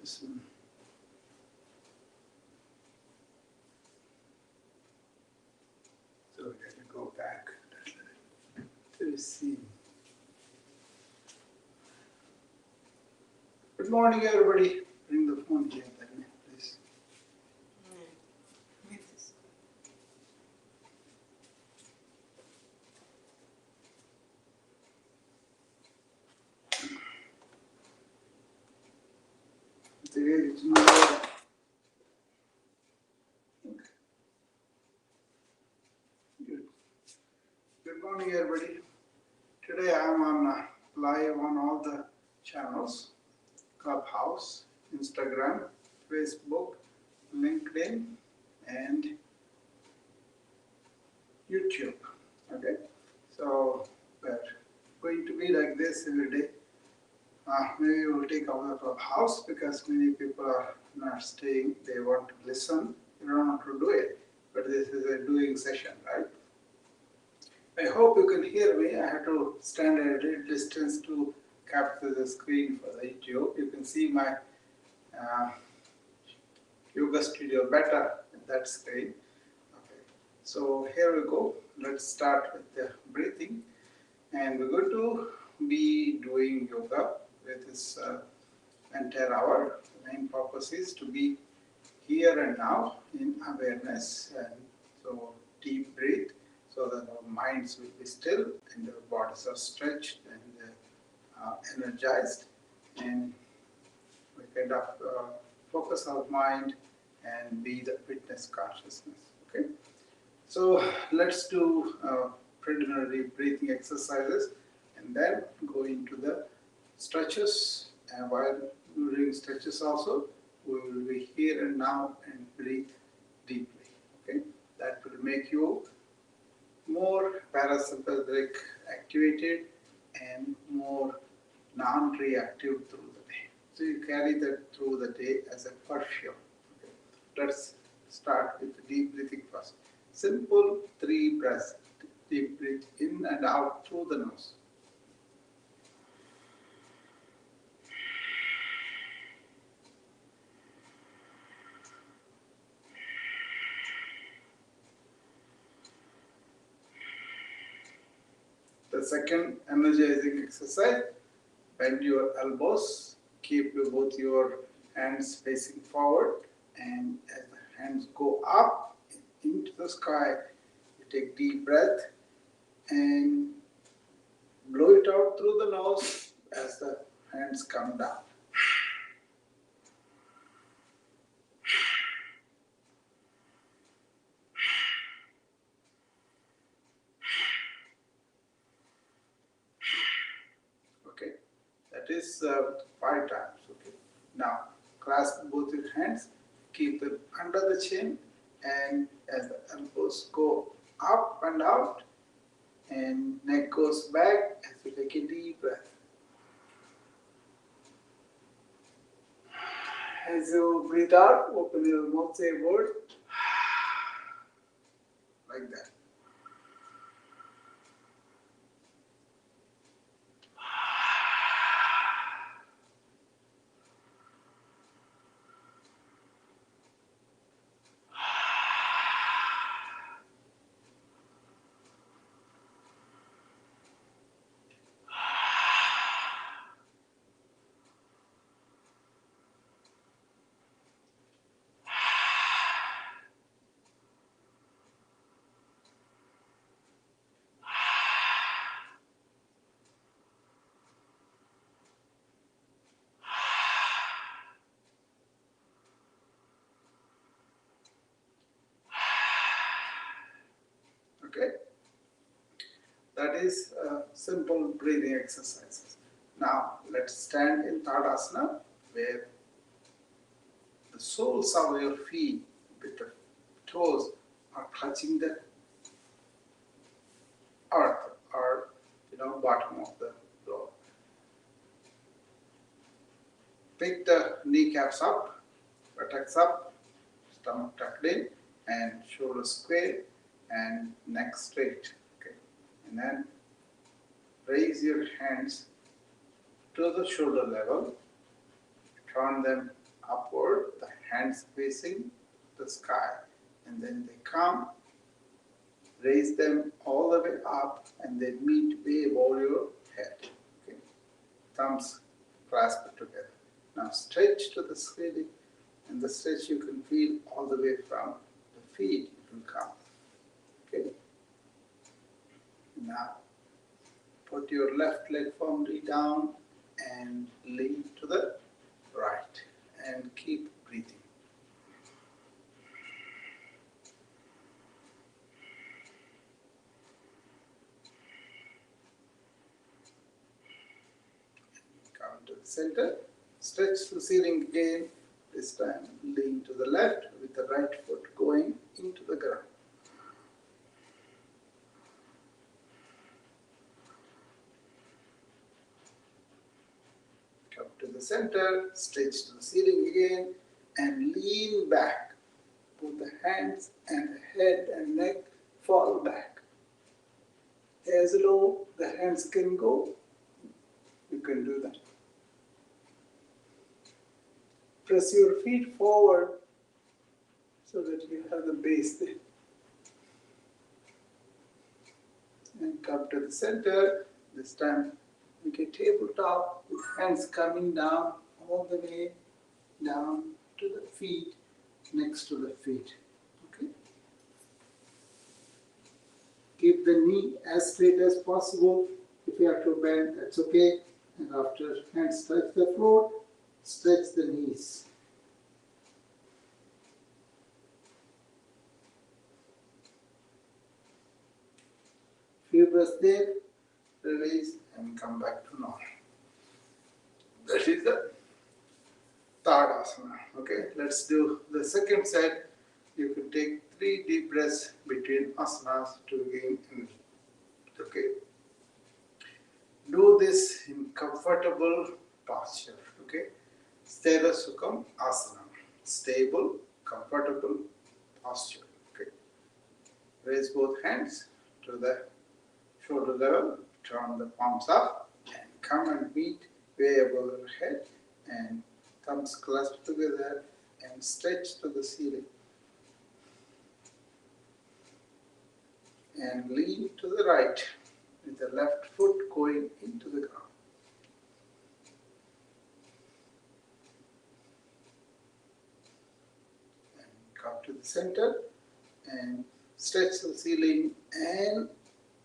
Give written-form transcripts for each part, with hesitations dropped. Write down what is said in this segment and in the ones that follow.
So we have to go back to the scene. Good morning, everybody. Bring the phone here, please. Good morning, everybody. Today I am on live on all the channels: Clubhouse, Instagram, Facebook, LinkedIn, and YouTube. Okay, so we're going to be like this every day. Maybe we'll take over the Clubhouse because many people are not staying. They want to listen. They don't want to do it. But this is a doing session, right? I hope you can hear me. I have to stand at a little distance to capture the screen for the YouTube. You can see my yoga studio better in that screen. Okay. So here we go. Let's start with the breathing. And we're going to be doing yoga with this entire hour. The main purpose is to be here and now in awareness. And so deep breathe so that our minds will be still and our bodies are stretched and energized. And we kind of focus our mind and be the witness consciousness. Okay. So let's do preliminary breathing exercises and then go into the stretches. And while doing stretches also, we will be here and now and breathe deeply. Okay, that will make you more parasympathetic activated and more non-reactive through the day. So you carry that through the day as a perfume. Okay. Let's start with the deep breathing first. Simple 3 breaths. Deep breathe in and out through the nose. The second energizing exercise, bend your elbows, keep both your hands facing forward, and as the hands go up into the sky, you take deep breath and blow it out through the nose as the hands come down. Okay, that is 5 times. Okay, now clasp both your hands, keep it under the chin, and as the elbows go up and out, and neck goes back as you take a deep breath. As you breathe out, open your mouth, say a word, like that. Okay, that is simple breathing exercises. Now let's stand in Tadasana, where the soles of your feet with the toes are touching the earth or bottom of the floor. Pick the kneecaps up, buttocks up, stomach tucked in, and shoulders square and neck straight. Okay, and then raise your hands to the shoulder level, turn them upward, the hands facing the sky, and then they come, raise them all the way up, and they meet way above your head. Okay? Thumbs clasped together. Now stretch to the ceiling, and the stretch you can feel all the way from the feet. It will come. Okay? Now put your left leg firmly down and lean to the right, and keep breathing. Come to the center, stretch the ceiling again. This time lean to the left with the right foot going into the ground. Come to the center, stretch to the ceiling again, and lean back. Both the hands and the head and neck fall back. As low the hands can go, you can do that. Press your feet forward so that you have the base there. And come to the center. This time make a tabletop with hands coming down all the way down to the feet, next to the feet. Okay? Keep the knee as straight as possible. If you have to bend, that's okay. And after hands touch the floor, stretch the knees. Few breaths there, release, and come back to normal. That is the Tadasana. Okay, let's do the second set. You can take 3 deep breaths between asanas to gain energy. Okay. Do this in comfortable posture. Okay. Sthira Sukham Asana. Stable, comfortable posture. Okay. Raise both hands to the shoulder level. Turn the palms up and come and meet way above your head, and thumbs clasped together and stretch to the ceiling. And lean to the right with the left foot going into the ground. And come to the center and stretch the ceiling and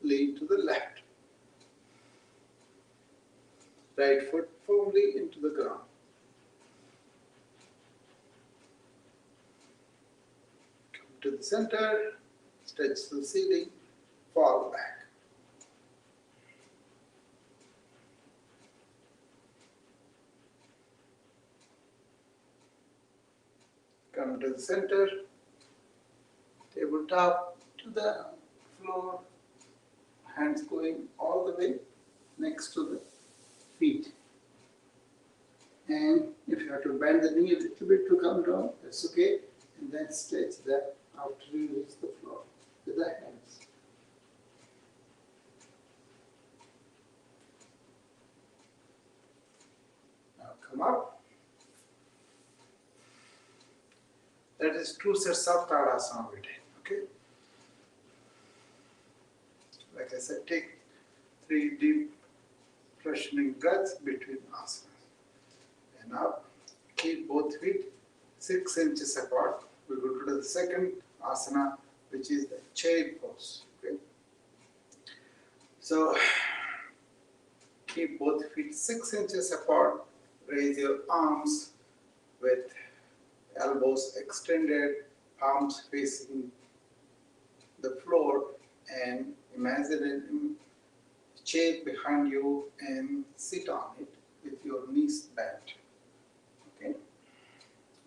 lean to the left. Right foot firmly into the ground. Come to the center, stretch the ceiling, fall back. Come to the center, tabletop to the floor, hands going all the way next to the feet. And if you have to bend the knee a little bit to come down, that's okay. And then stretch that after you reach the floor with the hands. Now come up. That is 2 sets of Tadasana we did. Okay? Like I said, take 3 deep freshening breaths between asanas. And now keep both feet 6 inches apart. We go to the second asana, which is the chair pose. Okay? So keep both feet 6 inches apart. Raise your arms with elbows extended, palms facing the floor, and imagine a chair behind you and sit on it with your knees bent. Okay?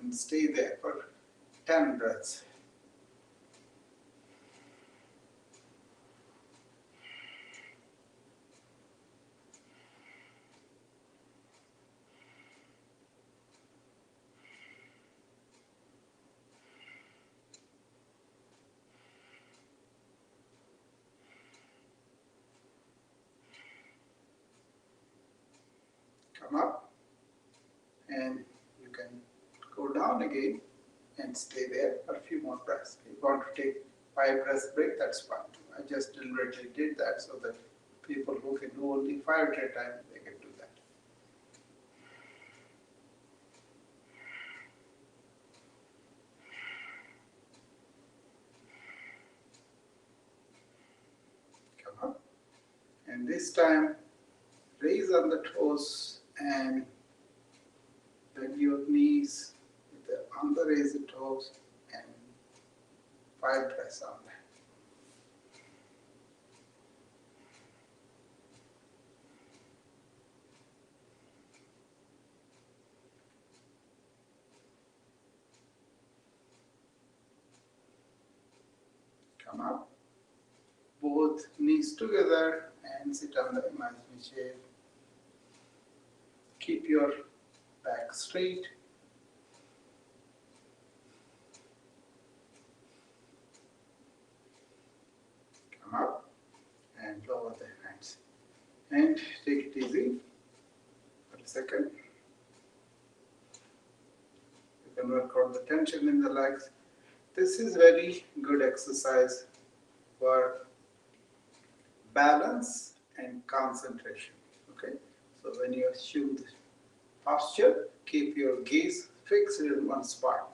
And stay there for 10 breaths. Come up, and you can go down again and stay there for a few more breaths. If you want to take 5 breaths break, that's fine. I just deliberately did that so that people who can do only 5 at a time, they can do that. Come up. And this time, raise on the toes and bend your knees on the raised toes and 5 breaths on that. Come up. Both knees together and sit on the imaginary chair. Keep your back straight. Come up and lower the hands. And take it easy for a second. You can work out the tension in the legs. This is very good exercise for balance and concentration. Okay, so when you assume the posture, keep your gaze fixed in one spot,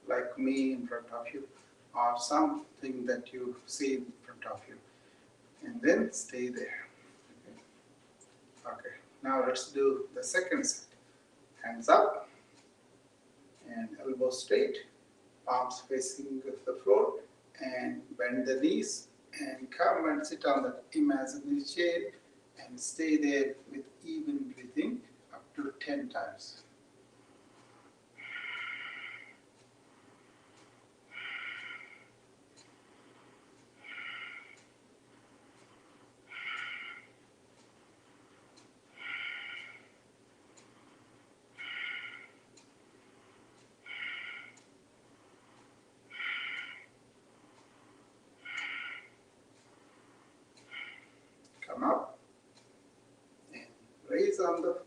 like me in front of you, or something that you see in front of you, and then stay there. Okay, now let's do the second set. Hands up and elbows straight, palms facing the floor, and bend the knees and come and sit on that imaginary chair and stay there with even breathing up to 10 times. Come up and raise on the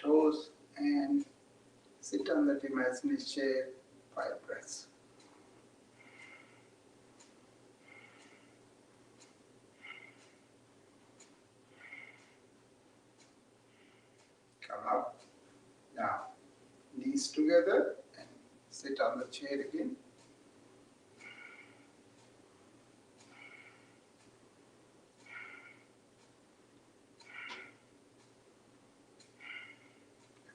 toes and sit on that imaginary chair, 5 breaths. Come up. Now, knees together and sit on the chair again.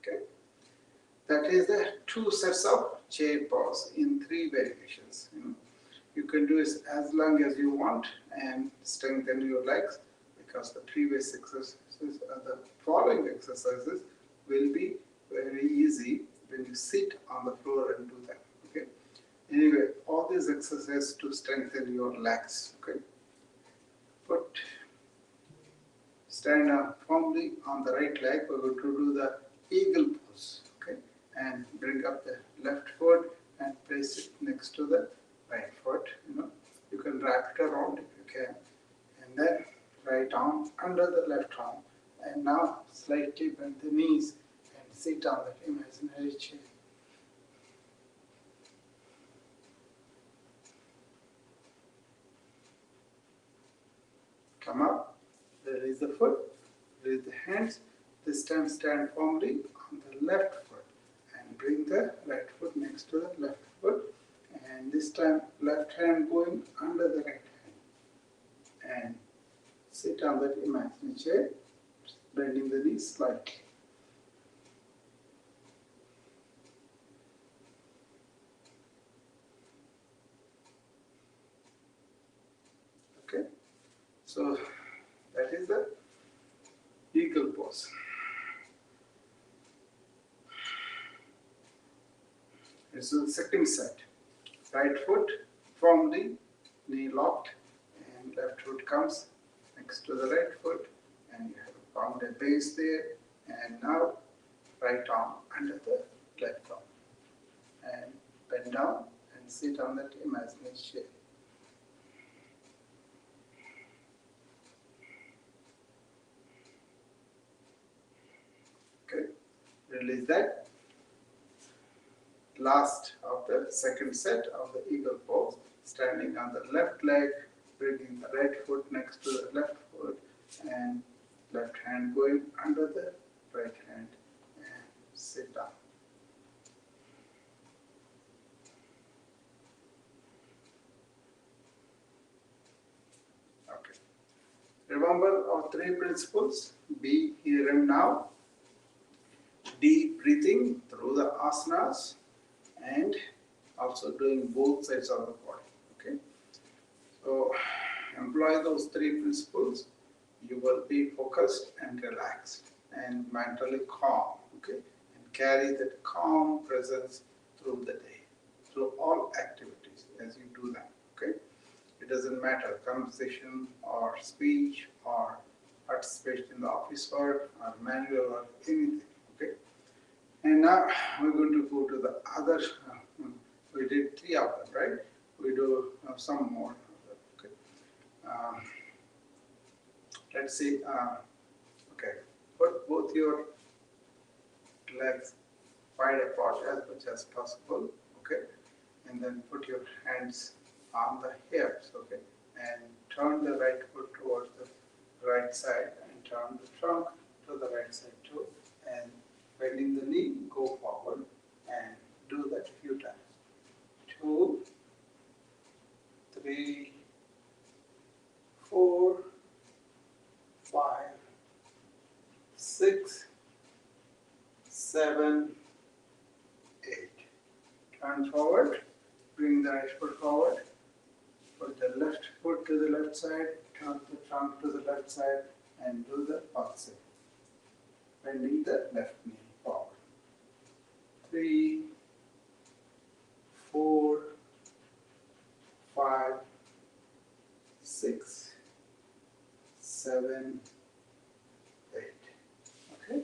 Okay. That is the 2 sets of chair pose in 3 variations. You can do it as long as you want and strengthen your legs, because the previous exercises, the following exercises will be very easy when you sit on the floor and do them. Okay. Anyway, all these exercises to strengthen your legs. Okay. Stand up firmly on the right leg. We're going to do the eagle pose. Okay. And bring up the left foot and place it next to the right foot. You can wrap it around if you can, and then right arm under the left arm, and now slightly bend the knees and sit on that imaginary chair. Come up, release the foot, release the hands. This time stand firmly on the left foot and bring the right foot next to the left foot. And this time left hand going under the right hand. And sit on that imaginary chair, bending the knees slightly. Okay, so that is the eagle pose. This is the second set. Right foot firmly, knee locked, and left foot comes next to the right foot, and you have found a base there. And now right arm under the left arm, and bend down and sit on that imaginary chair. Okay, release that. last of the second set of the eagle pose, standing on the left leg, bringing the right foot next to the left foot, and left hand going under the right hand, and sit down. Okay. Remember our three principles: be here and now, deep breathing through the asanas, and also doing both sides of the body. Okay. So employ those three principles. You will be focused and relaxed and mentally calm. Okay. And carry that calm presence through the day, through all activities as you do them. Okay. It doesn't matter conversation or speech or participation in the office work or manual work, anything. Okay. And now we're going to go to the other. We did three of them, right? We do some more. Okay. Let's see. Okay. Put both your legs wide apart as much as possible. Okay. And then put your hands on the hips. Okay. And turn the right foot towards the right side and turn the trunk to the right side too. And bending the knee, go forward and do that a few times. 2, 3, 4, 5, 6, 7, 8. Turn forward, bring the right foot forward, put the left foot to the left side, turn the trunk to the left side, and do the opposite. Bending the left knee forward. 3, 4, 5, 6, 7, 8. Okay?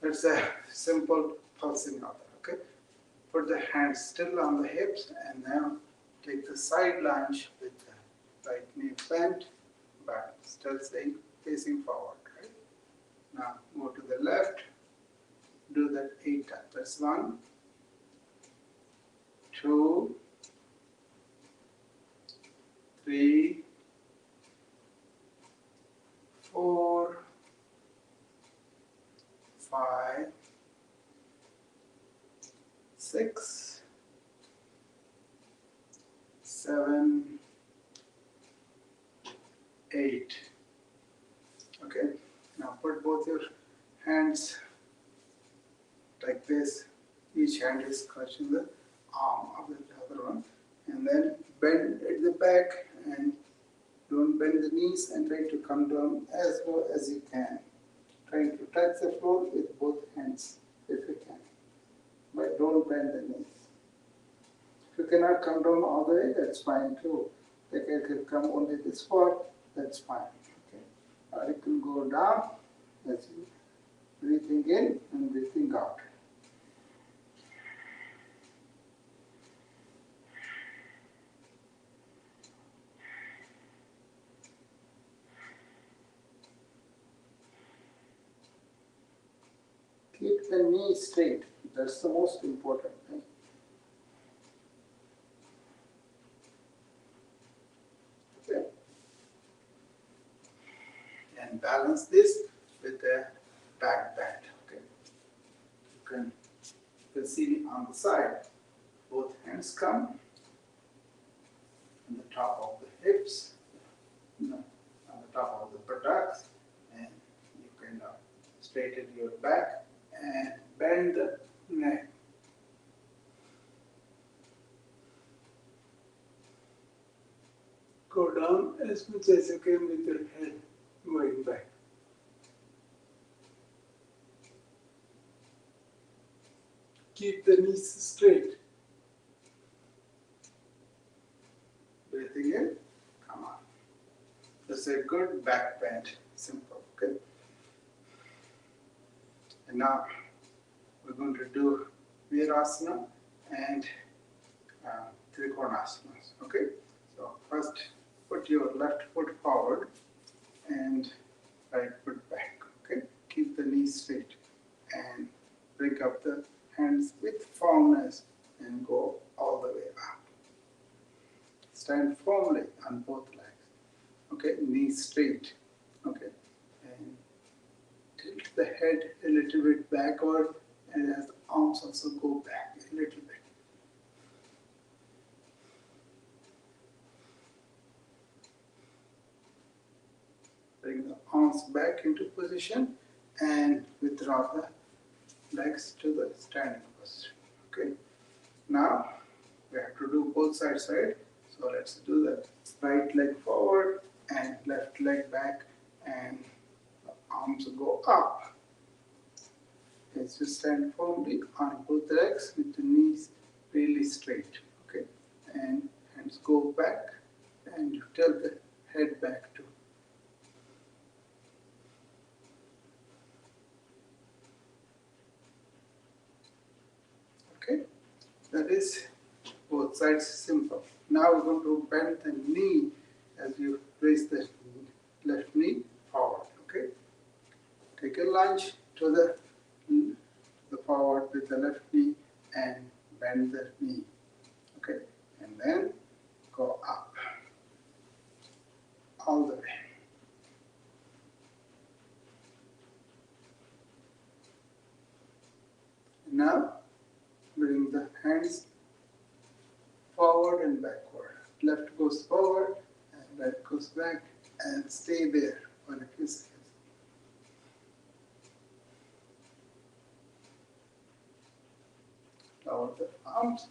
It's a simple pulsing of it. Okay? Put the hands still on the hips and now take the side lunge with the right knee bent but still staying facing forward. Right? Now go to the left. Do that 8 times. That's 1, 2, 3, 4, 5, 6, 7, 8. Okay. Now put both your hands like this. Each hand is clutching the arm of the other one, and then bend at the back and don't bend the knees and try to come down as low as you can. Trying to touch the floor with both hands if you can, but don't bend the knees. If you cannot come down all the way, that's fine too. Like I can come only this far, that's fine. Okay. Or you can go down as you breathing in and breathing out. Keep the knee straight. That's the most important thing. Okay. And balance this with the back bend. Okay. You can see on the side. Both hands come on the top of the hips, on the top of the buttocks, and you kind of straighten your back and bend the neck. Go down as much as you can with your head going back. Keep the knees straight. Breathing in, come on. That's a good back bend, simple, okay? And now we're going to do Virasana and Trikonasanas, okay? So first put your left foot forward and right foot back, okay? Keep the knees straight and bring up the hands with firmness and go all the way up. Stand firmly on both legs. Okay, knees straight. Okay, and tilt the head a little bit backward, and as the arms also go back a little bit. Bring the arms back into position and withdraw the legs to the standing position. Okay. Now we have to do both sides, right? So let's do the right leg forward and left leg back, and the arms go up. Let's just stand firmly on both legs with the knees really straight. Okay, and hands go back, and you tilt the head back too. Okay, that is both sides simple. Now we're going to bend the knee as you raise the left knee forward. Okay, take a lunge to the forward with the left knee and bend the knee. Okay, and then go up all the way. Now bring the hands forward and backward. Left goes forward and right goes back, and stay there for a few seconds. Lower the arms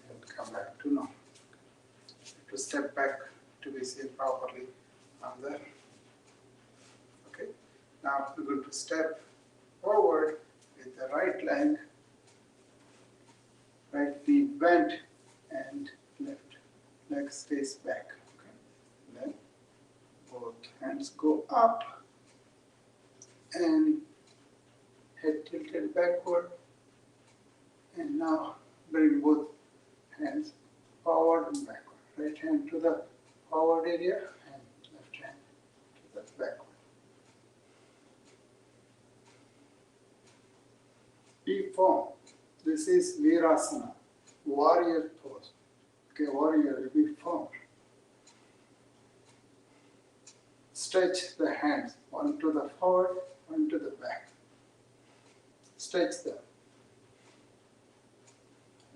and come back to normal. To step back to be seen properly on the. Okay. Now we're going to step forward with the right leg, right knee bent, and left leg stays back. Okay. Then both hands go up and head tilted backward. And now bring both hands forward and backward. Right hand to the forward area and left hand to the backward. Be firm. This is Virasana, warrior pose. Okay, warrior, be firm. Stretch the hands, one to the forward, one to the back. Stretch them.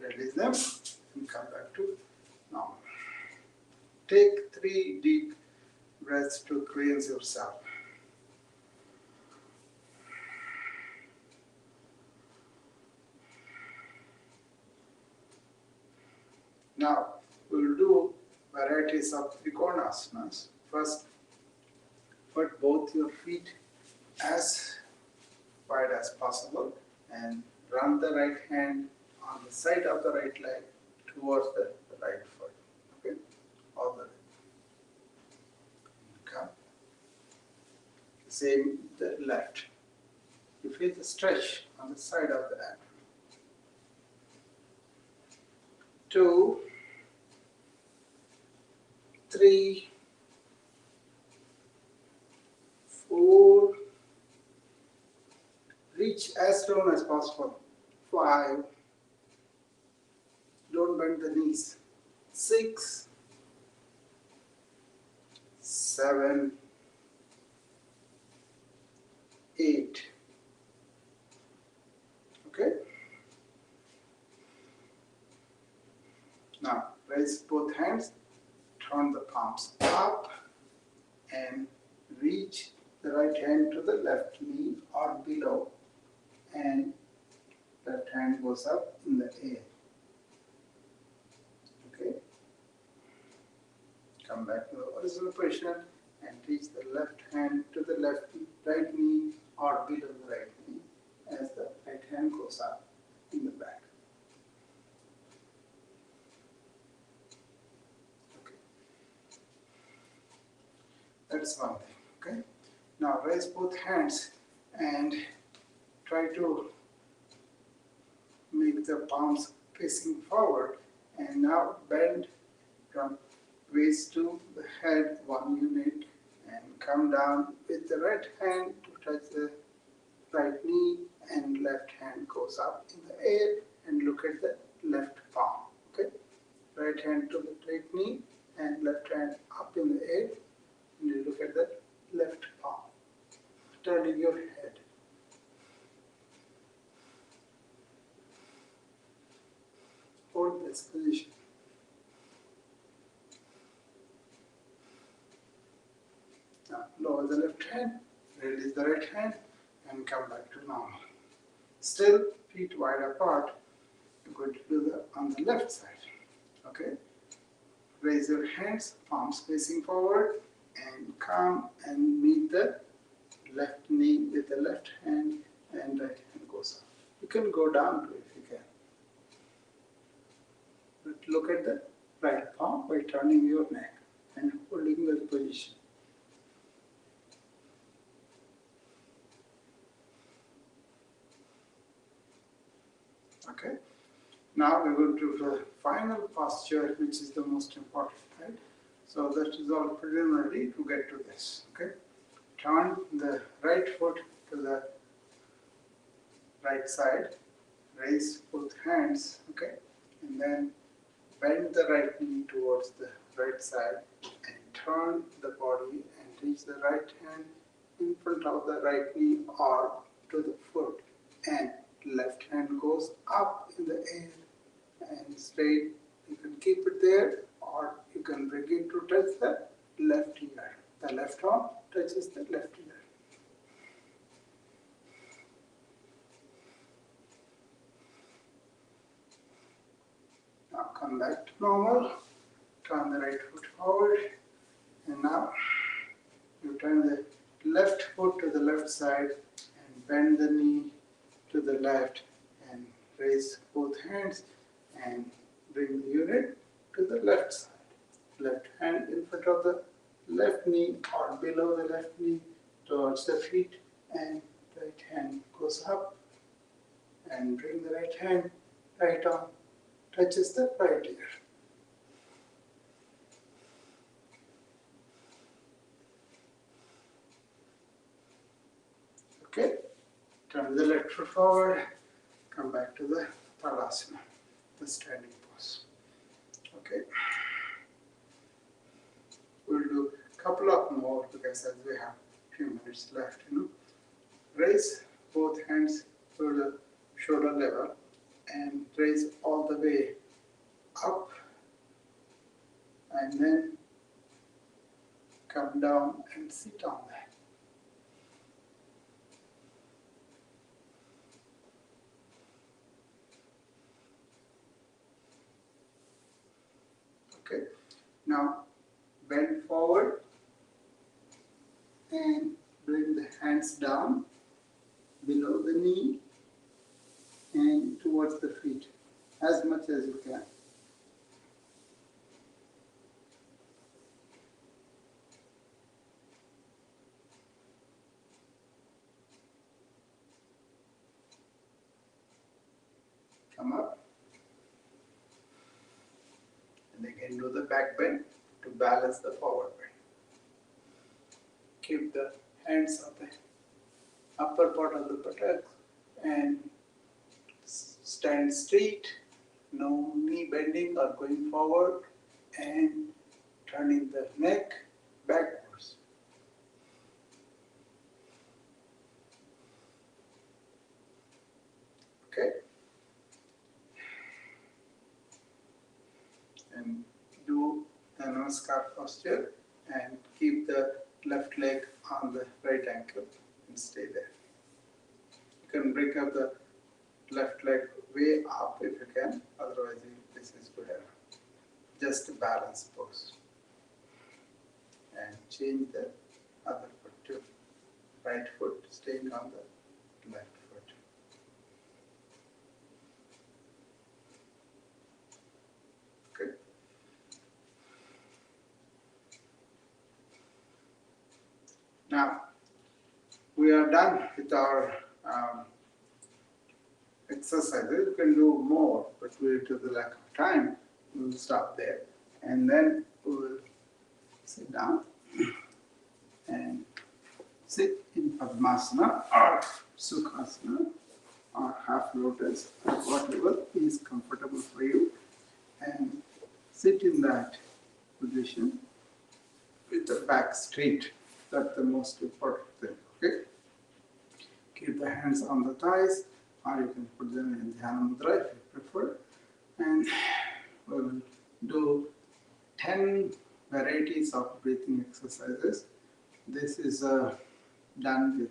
Release them and come back to normal. Take 3 deep breaths to cleanse yourself. Now we'll do varieties of Trikonasanas. First, put both your feet as wide as possible and run the right hand on the side of the right leg towards the right foot. Okay, all the way. Come. Same the left. You feel the stretch on the side of the abdomen. 2, 3, 4. Reach as down as possible. 5. Don't bend the knees. 6, 7, 8. Okay? Now, raise both hands, turn the palms up, and reach the right hand to the left knee or below, and left hand goes up in the air. Okay? Come back to the original position and reach the left hand to the right knee or below the right knee as the right hand goes up in the back. Okay. That's one thing. Okay. Now raise both hands and try to make the palms facing forward, and now bend from waist to the head 1 unit and come down with the right hand to touch the right knee and left hand goes up in the air, and look at the left palm. Okay, right hand to the right knee and left hand up in the air, and you look at the left palm. Turning your head. Hold this position. Now lower the left hand, release the right hand, and come back to normal. Still feet wide apart. You're going to do that on the left side. Okay? Raise your hands, palms facing forward, and come and meet the left knee with the left hand, and right hand goes up. You can go down to it if you can. But look at the right palm by turning your neck and holding the position. Okay. Now we're going to the final posture, which is the most important, right? So that is all preliminary to get to this. Okay. Turn the right foot to the right side. Raise both hands. Okay. And then bend the right knee towards the right side and turn the body and reach the right hand in front of the right knee or to the foot, and left hand goes up in the air and straight. You can keep it there or you can bring it to touch the left ear. The left arm touches the left ear. Now come back to normal. Turn the right foot forward, and now you turn the left foot to the left side and bend the knee to the left and raise both hands and bring the unit to the left side. Left hand in front of the left knee or below the left knee towards the feet, and right hand goes up and bring the right hand, right arm touches the right ear. Okay, turn the left foot forward, come back to the Tadasana, the standing pose. Okay, we'll do a couple of more because as we have a few minutes left, Raise both hands to the shoulder level and raise all the way up, and then come down and sit on that. Okay, now bend forward and bring the hands down below the knee and towards the feet as much as you can. Come up and again do the back bend to balance the forward bend. Keep the hands on the upper part of the buttocks and stand straight, no knee bending or going forward, and turning the neck backwards. Okay? And do the Namaskar posture and keep the left leg on the right ankle and stay there. You can bring up the left leg way up if you can, otherwise this is good enough. Just a balance pose. And change the other foot to right foot, staying on the left foot. Okay. Now, we are done with our exercises. You can do more, but due to the lack of time, we will stop there. And then we will sit down and sit in Padmasana or Sukhasana or half lotus or whatever is comfortable for you, and sit in that position with the back straight. That's the most important thing. Okay. Keep the hands on the thighs, or you can put them in Dhyana Mudra if you prefer. And we'll do 10 varieties of breathing exercises. This is done with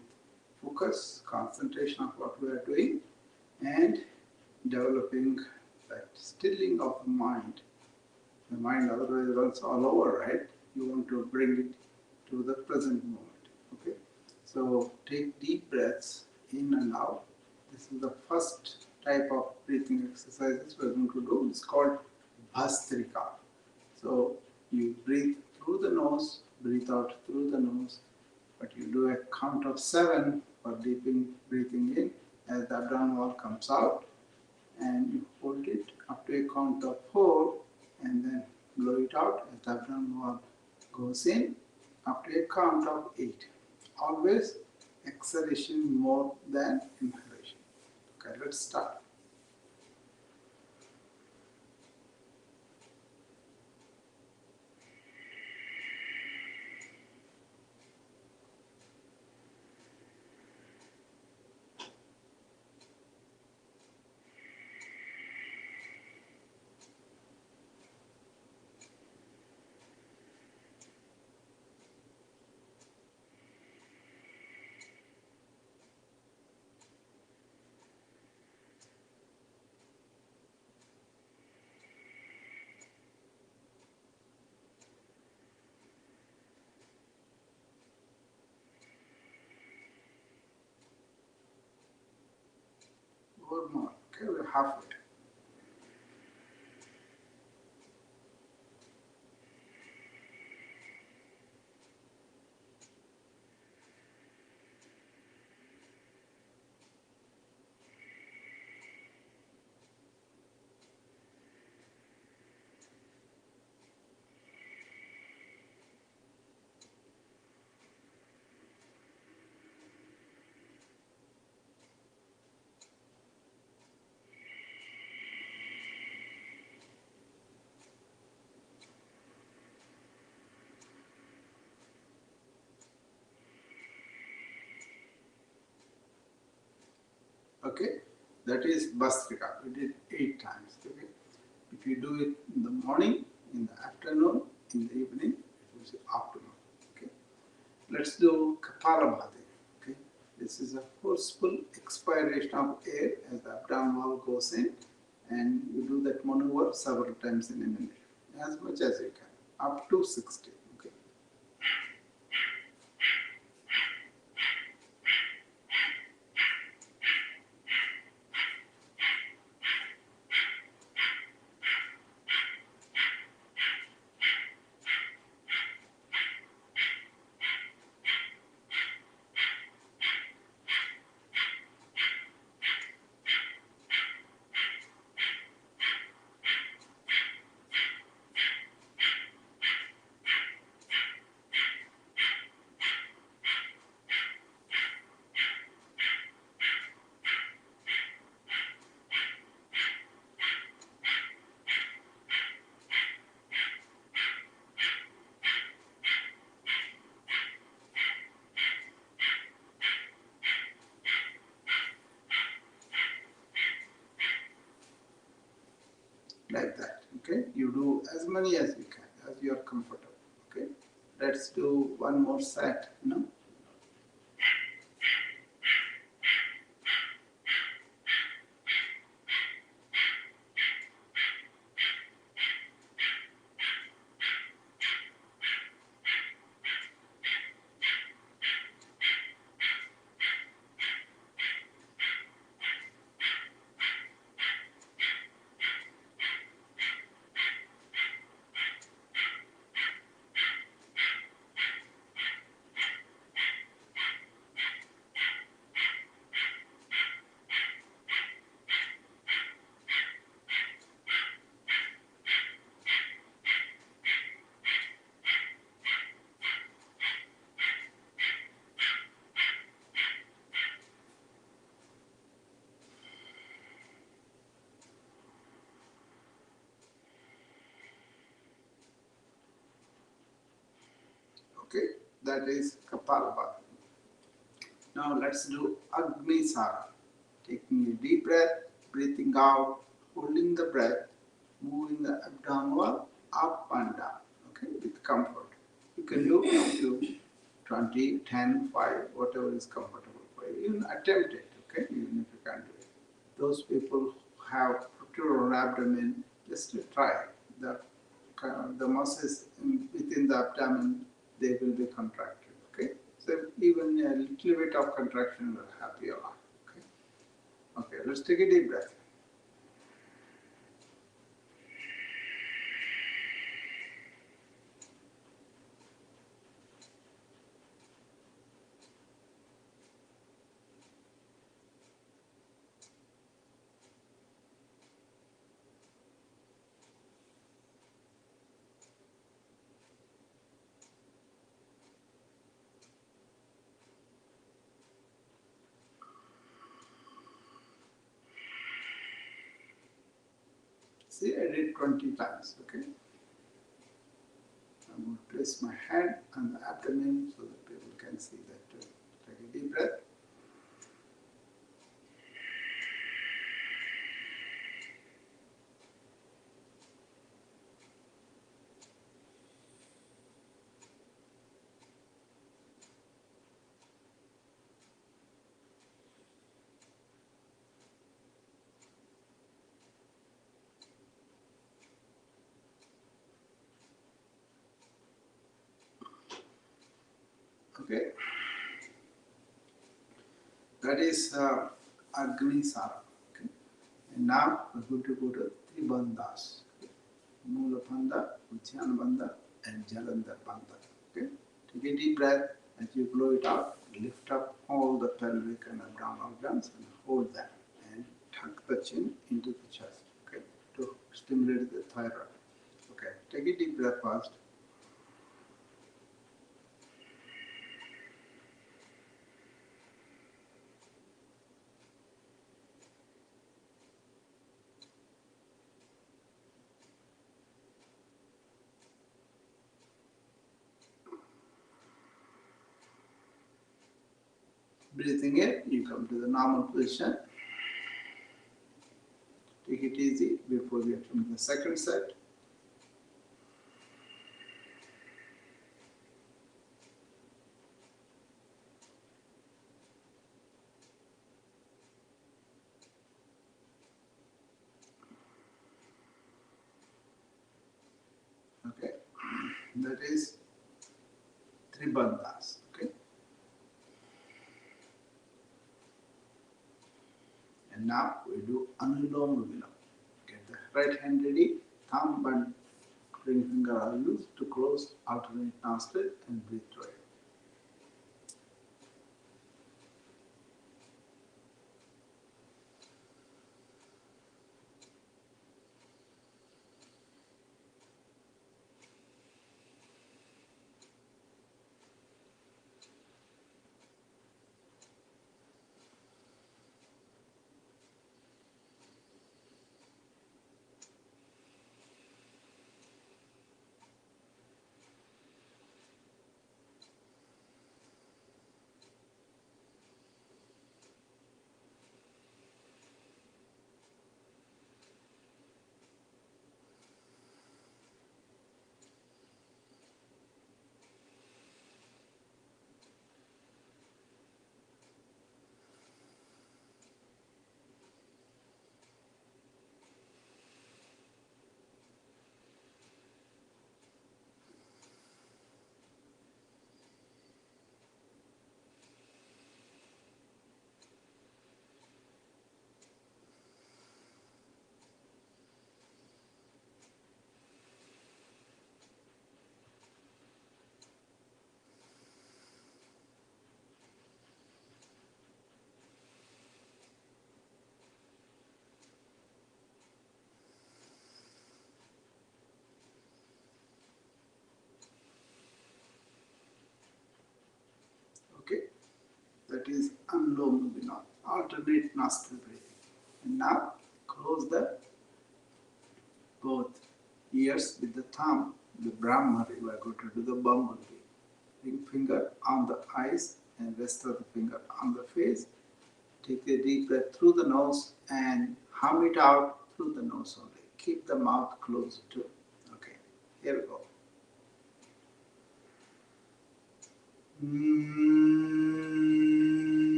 focus, concentration of what we are doing, and developing that stilling of the mind. The mind otherwise runs all over, right? You want to bring it to the present moment. Okay? So take deep breaths in and out. This is the first type of breathing exercises we're going to do. It's called Bhastarika. So you breathe through the nose, breathe out through the nose, but you do a count of 7 for breathing in as the abdominal wall comes out, and you hold it up to a count of 4 and then blow it out as the abdominal wall goes in up to a count of 8. Always exhalation more than inhalation. Okay, let's start. One more. Okay, we're halfway. Okay, that is Bhastarika. We did 8 times. Okay, if you do it in the morning, in the afternoon, in the evening, it will be optimal. Okay, let's do Kapalabhati. Okay, this is a forceful expiration of air as the abdominal wall goes in, and you do that maneuver several times in a minute, as much as you can, up to 60. Okay. Like that. Okay, you do as many as you can, as you are comfortable. Okay, let's do one more set. Okay, that is Kapalabhati. Now let's do Agnisara. Taking a deep breath, breathing out, holding the breath, moving the abdomen up and down. Okay, with comfort. You can do up to 20, 10, 5, whatever is comfortable for you. Even attempt it, okay, even if you can't do it. Those people who have protruded abdomen, just to try. The muscles within the abdomen, they will be contracted, okay? So even a little bit of contraction will help you a lot, okay? Okay, let's take a deep breath. See, I did 20 times, okay? I'm going to place my hand on the abdomen so that people can see that. Take a deep breath. Okay, that is Agnisara. Okay, and now we're going to go to three bandhas. Okay? Mula Bandha, Uddiyana Bandha, and Jalandhar Bandha. Okay, take a deep breath as you blow it out. Lift up all the pelvic and abdominal organs and hold them and tuck the chin into the chest. Okay, to stimulate the thyroid. Okay, take a deep breath first. Breathing in, you come to the normal position. Take it easy before we get to the second set. Okay, that is three bandhas. Okay, and now we do Anuloma Viloma. Get the right hand ready, thumb and ring finger are used to close alternate nostril and breathe through it. Okay, that is Anuloma Viloma, alternate nostril breathing. And now close the both ears with the thumb, the Brahmari. We are going to do the bumblebee. Ring finger on the eyes and rest of the finger on the face. Take a deep breath through the nose and hum it out through the nose only. Keep the mouth closed too. Okay, here we go.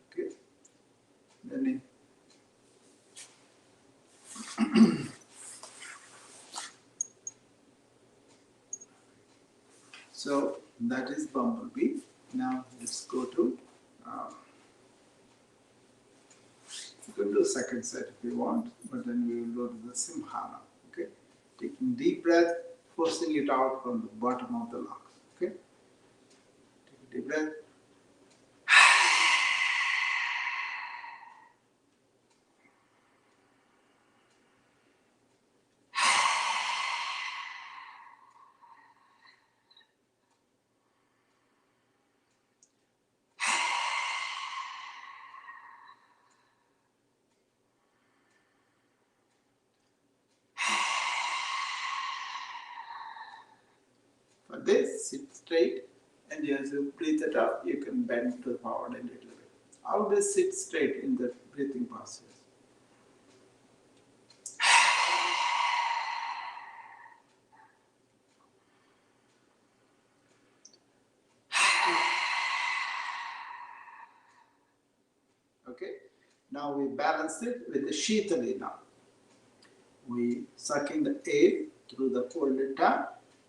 Okay. Then so that is bumblebee. Now let's go to you can do a second set if you want, but then we will go to the Simhana. Okay, taking deep breath, forcing it out from the bottom of the lungs. Okay, take a deep breath. For this, sit straight, and as you breathe it out, you can bend to the forward a little bit. Always sit straight in the breathing postures. Okay. Now we balance it with the Shitali now. We suck in the air through the folded tongue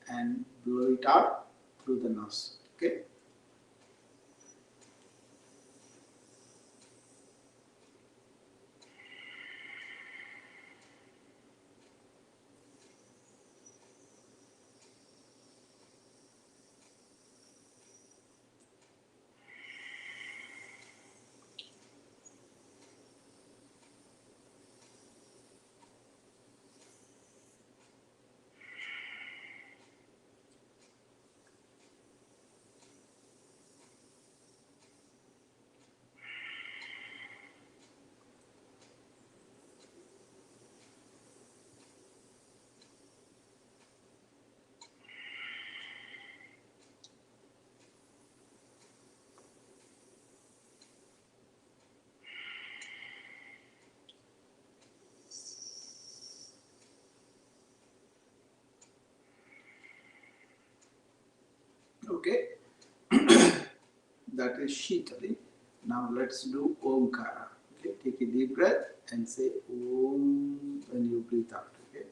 and blow it out through the nose. Okay. Okay. That is Shitali. Now let's do Omkara. Okay. Take a deep breath and say Om when you breathe out. Okay.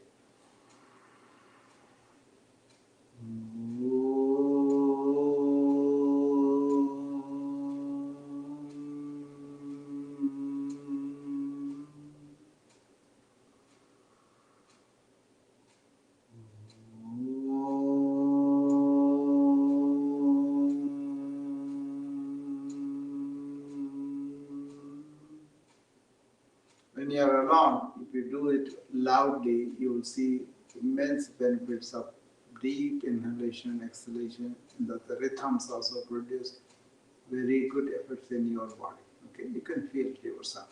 When you are alone, if you do it loudly, you will see immense benefits of deep inhalation and exhalation, and that the rhythms also produce very good effects in your body. Okay, you can feel it yourself.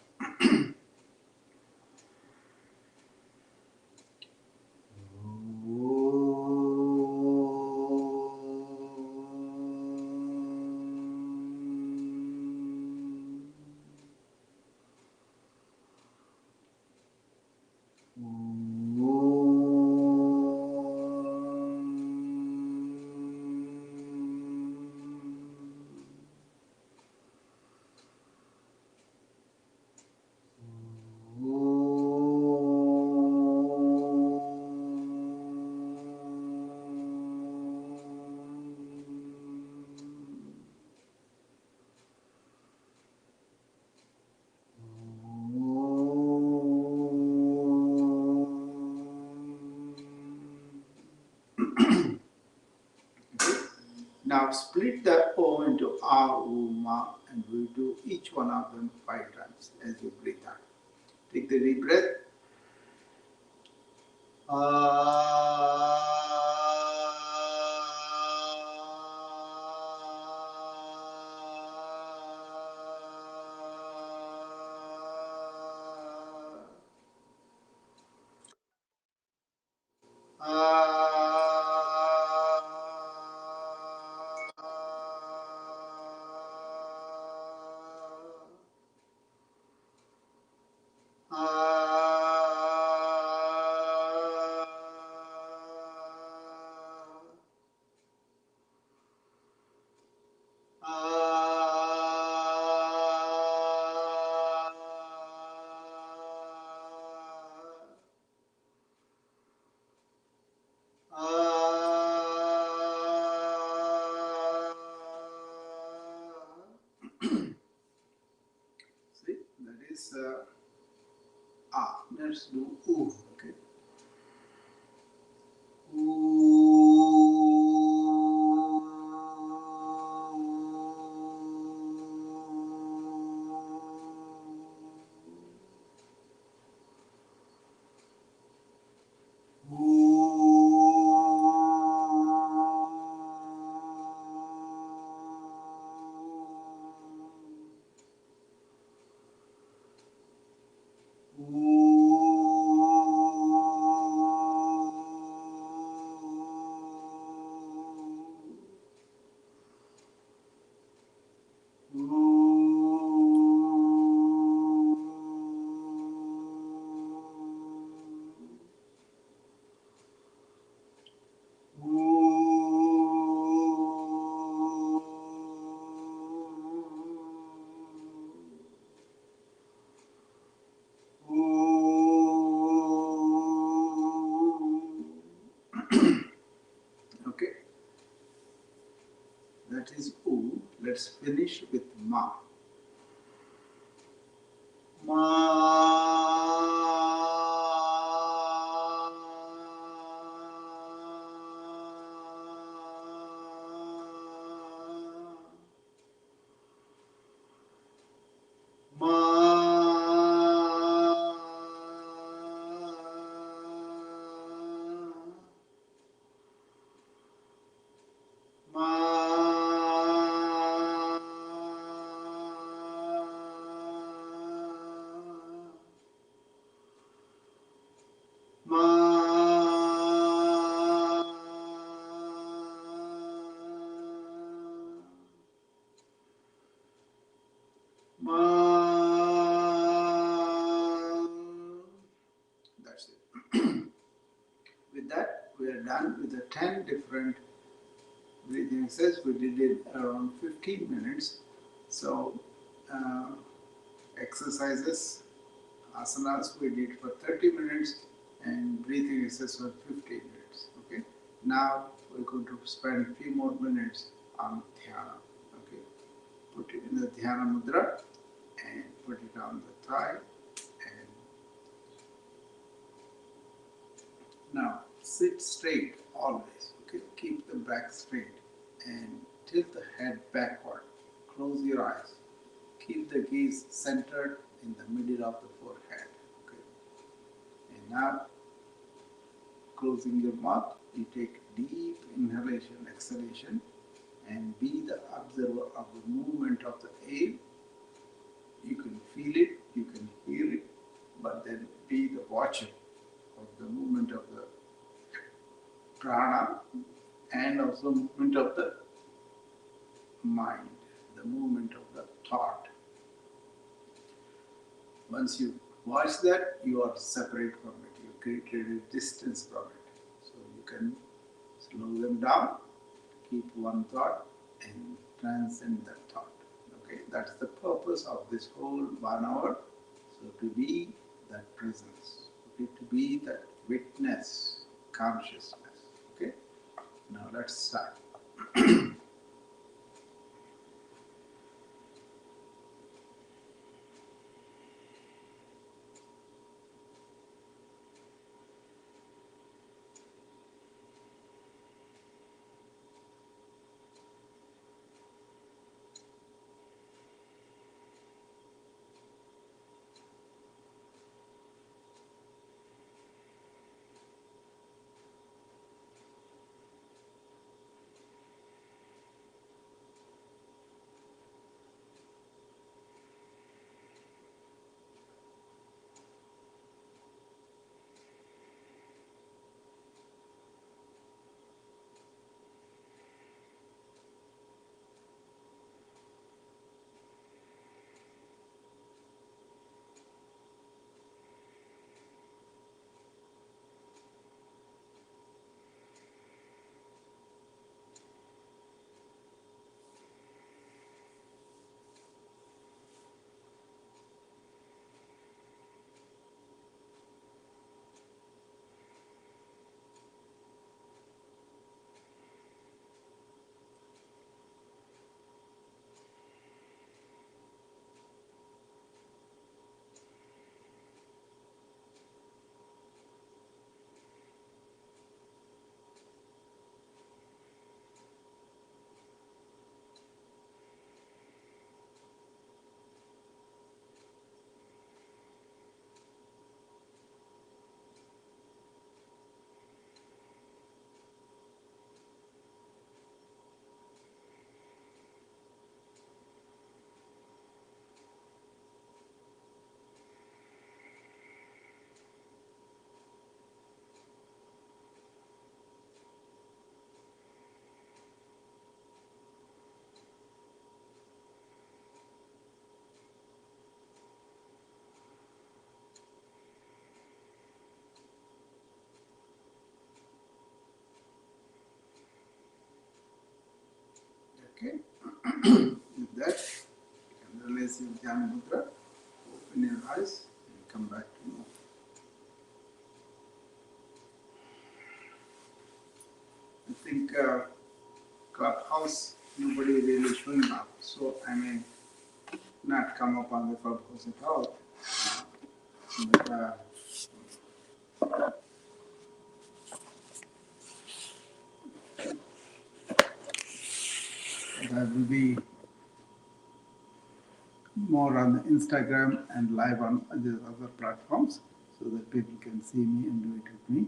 Now split the O into A, U, Ma, and we do each one of them 5 times as you breathe out. Take the deep breath. See, that is let's do oo. Okay. Okay, that is oo. Let's finish with ma. That's it. With that, we are done with the 10 different breathing exercises. We did it around 15 minutes. So, exercises, asanas, we did for 30 minutes, and breathing exercises for 15 minutes. Okay. Now we're going to spend a few more minutes on dhyana. Okay. Put it in the dhyana mudra and put it on the thigh. And now sit straight always. Okay. Keep the back straight and tilt the head backward. Close your eyes. Keep the gaze centered in the middle of the forehead. Okay. And now, closing your mouth, you take deep inhalation, exhalation, and be the observer of the movement of the air. You can feel it, you can hear it, but then be the watcher of the movement of the prana and also movement of the mind, the movement of the thought. Once you watch that, you are separate from it. You created a distance from it. So you can slow them down, keep one thought, and transcend that thought. Okay, that's the purpose of this whole 1 hour. So to be that presence, okay, to be that witness consciousness. Okay, now let's start. Okay. With that, you can release your Jnana Mudra, open your eyes, and come back to me. I think Clubhouse, nobody really showing up, so I may not come up on the Clubhouse at all. But that will be more on the Instagram and live on the other platforms so that people can see me and do it with me.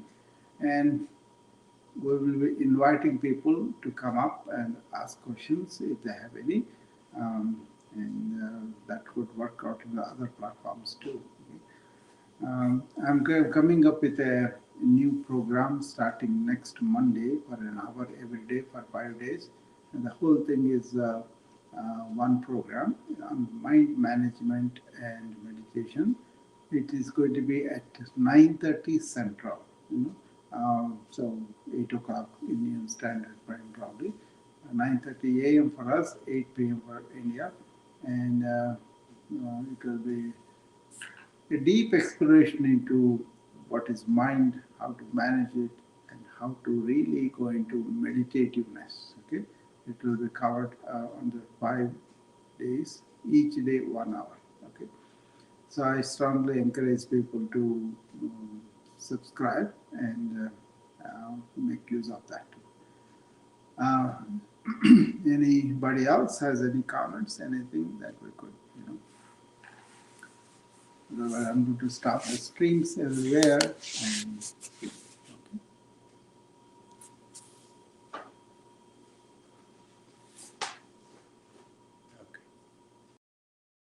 And we will be inviting people to come up and ask questions if they have any. And that could work out in the other platforms too. I'm coming up with a new program starting next Monday for an hour every day for 5 days. And the whole thing is one program on mind management and meditation. It is going to be at 9:30 Central, so 8 o'clock Indian Standard Time probably. 9:30 a.m. for us, 8 p.m. for India. And it will be a deep exploration into what is mind, how to manage it, and how to really go into meditativeness. Okay, it will be covered on the 5 days, each day 1 hour. Okay, so I strongly encourage people to subscribe and make use of that. Anybody else has any comments? Anything that we could, Otherwise, I'm going to stop the streams everywhere and